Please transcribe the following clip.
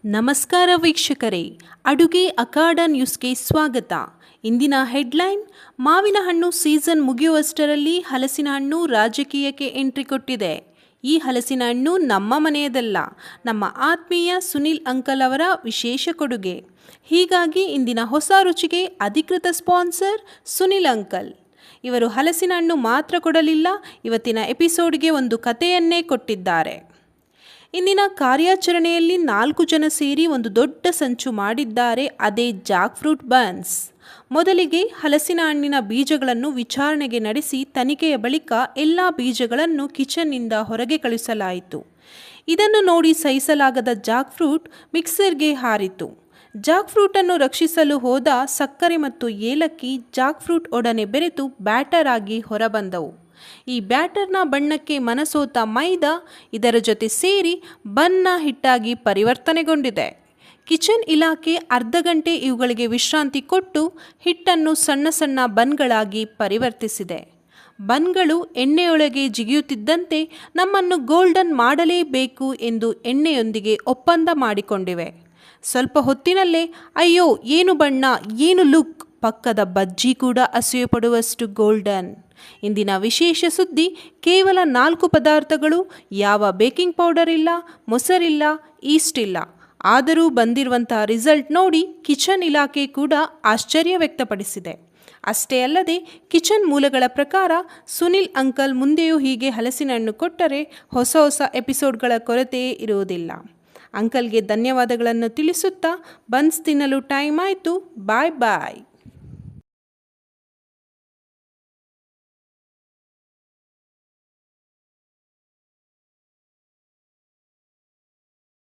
ನಮಸ್ಕಾರ ವೀಕ್ಷಕರೇ, ಅಡುಗೆ ಅಖಾಡ ನ್ಯೂಸ್ಗೆ ಸ್ವಾಗತ. ಇಂದಿನ ಹೆಡ್ಲೈನ್: ಮಾವಿನ ಹಣ್ಣು ಸೀಸನ್ ಮುಗಿಯುವಷ್ಟರಲ್ಲಿ ಹಲಸಿನ ಹಣ್ಣು ರಾಜಕೀಯಕ್ಕೆ ಎಂಟ್ರಿ ಕೊಟ್ಟಿದೆ. ಈ ಹಲಸಿನ ಹಣ್ಣು ನಮ್ಮ ಮನೆಯದಲ್ಲ, ನಮ್ಮ ಆತ್ಮೀಯ ಸುನಿಲ್ ಅಂಕಲ್ ಅವರ ವಿಶೇಷ ಕೊಡುಗೆ. ಹೀಗಾಗಿ ಇಂದಿನ ಹೊಸ ರುಚಿಗೆ ಅಧಿಕೃತ ಸ್ಪಾನ್ಸರ್ ಸುನಿಲ್ ಅಂಕಲ್. ಇವರು ಹಲಸಿನ ಹಣ್ಣು ಮಾತ್ರ ಕೊಡಲಿಲ್ಲ, ಇವತ್ತಿನ ಎಪಿಸೋಡ್ಗೆ ಒಂದು ಕಥೆಯನ್ನೇ ಕೊಟ್ಟಿದ್ದಾರೆ. ಇಂದಿನ ಕಾರ್ಯಾಚರಣೆಯಲ್ಲಿ 4 ಜನ ಸೇರಿ ಒಂದು ದೊಡ್ಡ ಸಂಚು ಮಾಡಿದ್ದಾರೆ. ಅದೇ ಜಾಕ್ ಫ್ರೂಟ್ ಬನ್ಸ್. ಮೊದಲಿಗೆ ಹಲಸಿನ ಹಣ್ಣಿನ ಬೀಜಗಳನ್ನು ವಿಚಾರಣೆಗೆ ನಡೆಸಿ ತನಿಖೆಯ ಬಳಿಕ ಎಲ್ಲ ಬೀಜಗಳನ್ನು ಕಿಚನ್ನಿಂದ ಹೊರಗೆ ಕಳುಹಿಸಲಾಯಿತು. ಇದನ್ನು ನೋಡಿ ಸಹಿಸಲಾಗದ ಜಾಕ್ ಫ್ರೂಟ್ ಮಿಕ್ಸರ್ಗೆ ಹಾರಿತು. ಜಾಕ್ ಫ್ರೂಟನ್ನು ರಕ್ಷಿಸಲು ಹೋದ ಸಕ್ಕರೆ ಮತ್ತು ಏಲಕ್ಕಿ ಜಾಕ್ ಫ್ರೂಟ್ ಒಡನೆ ಬೆರೆತು ಬ್ಯಾಟರ್ ಆಗಿ ಹೊರಬಂದವು. ಈ ಬ್ಯಾಟರ್ನ ಬಣ್ಣಕ್ಕೆ ಮನಸೋತ ಮೈದಾ ಇದರ ಜೊತೆ ಸೇರಿ ಬನ್ನ ಹಿಟ್ಟಾಗಿ ಪರಿವರ್ತನೆಗೊಂಡಿದೆ. ಕಿಚನ್ ಇಲಾಖೆ ಅರ್ಧ ಗಂಟೆ ಇವುಗಳಿಗೆ ವಿಶ್ರಾಂತಿ ಕೊಟ್ಟು ಹಿಟ್ಟನ್ನು ಸಣ್ಣ ಸಣ್ಣ ಬನ್ಗಳಾಗಿ ಪರಿವರ್ತಿಸಿದೆ. ಬನ್ಗಳು ಎಣ್ಣೆಯೊಳಗೆ ಜಿಗಿಯುತ್ತಿದ್ದಂತೆ ನಮ್ಮನ್ನು ಗೋಲ್ಡನ್ ಮಾಡಲೇಬೇಕು ಎಂದು ಎಣ್ಣೆಯೊಂದಿಗೆ ಒಪ್ಪಂದ ಮಾಡಿಕೊಂಡಿವೆ. ಸ್ವಲ್ಪ ಹೊತ್ತಿನಲ್ಲೇ ಅಯ್ಯೋ ಏನು ಬಣ್ಣ, ಏನು ಲುಕ್, ಪಕ್ಕದ ಬಜ್ಜಿ ಕೂಡ ಅಸೂಯೆ ಪಡುವಷ್ಟು ಗೋಲ್ಡನ್. ಇಂದಿನ ವಿಶೇಷ ಸುದ್ದಿ: ಕೇವಲ 4 ಪದಾರ್ಥಗಳು, ಯಾವ ಬೇಕಿಂಗ್ ಪೌಡರ್ ಇಲ್ಲ, ಮೊಸರಿಲ್ಲ, ಈಸ್ಟ್ ಇಲ್ಲ. ಆದರೂ ಬಂದಿರುವಂತಹ ರಿಸಲ್ಟ್ ನೋಡಿ ಕಿಚನ್ ಇಲಾಖೆ ಕೂಡ ಆಶ್ಚರ್ಯ ವ್ಯಕ್ತಪಡಿಸಿದೆ. ಅಷ್ಟೇ ಅಲ್ಲದೆ ಕಿಚನ್ ಮೂಲಗಳ ಪ್ರಕಾರ ಸುನಿಲ್ ಅಂಕಲ್ ಮುಂದೆಯೂ ಹೀಗೆ ಹಲಸಿನ ಹಣ್ಣು ಕೊಟ್ಟರೆ ಹೊಸ ಎಪಿಸೋಡ್ಗಳ ಕೊರತೆಯೇ ಇರುವುದಿಲ್ಲ. ಅಂಕಲ್ಗೆ ಧನ್ಯವಾದಗಳನ್ನು ತಿಳಿಸುತ್ತಾ ಬನ್ಸ್ ತಿನ್ನಲು ಟೈಮ್ ಆಯಿತು. ಬಾಯ್ ಬಾಯ್.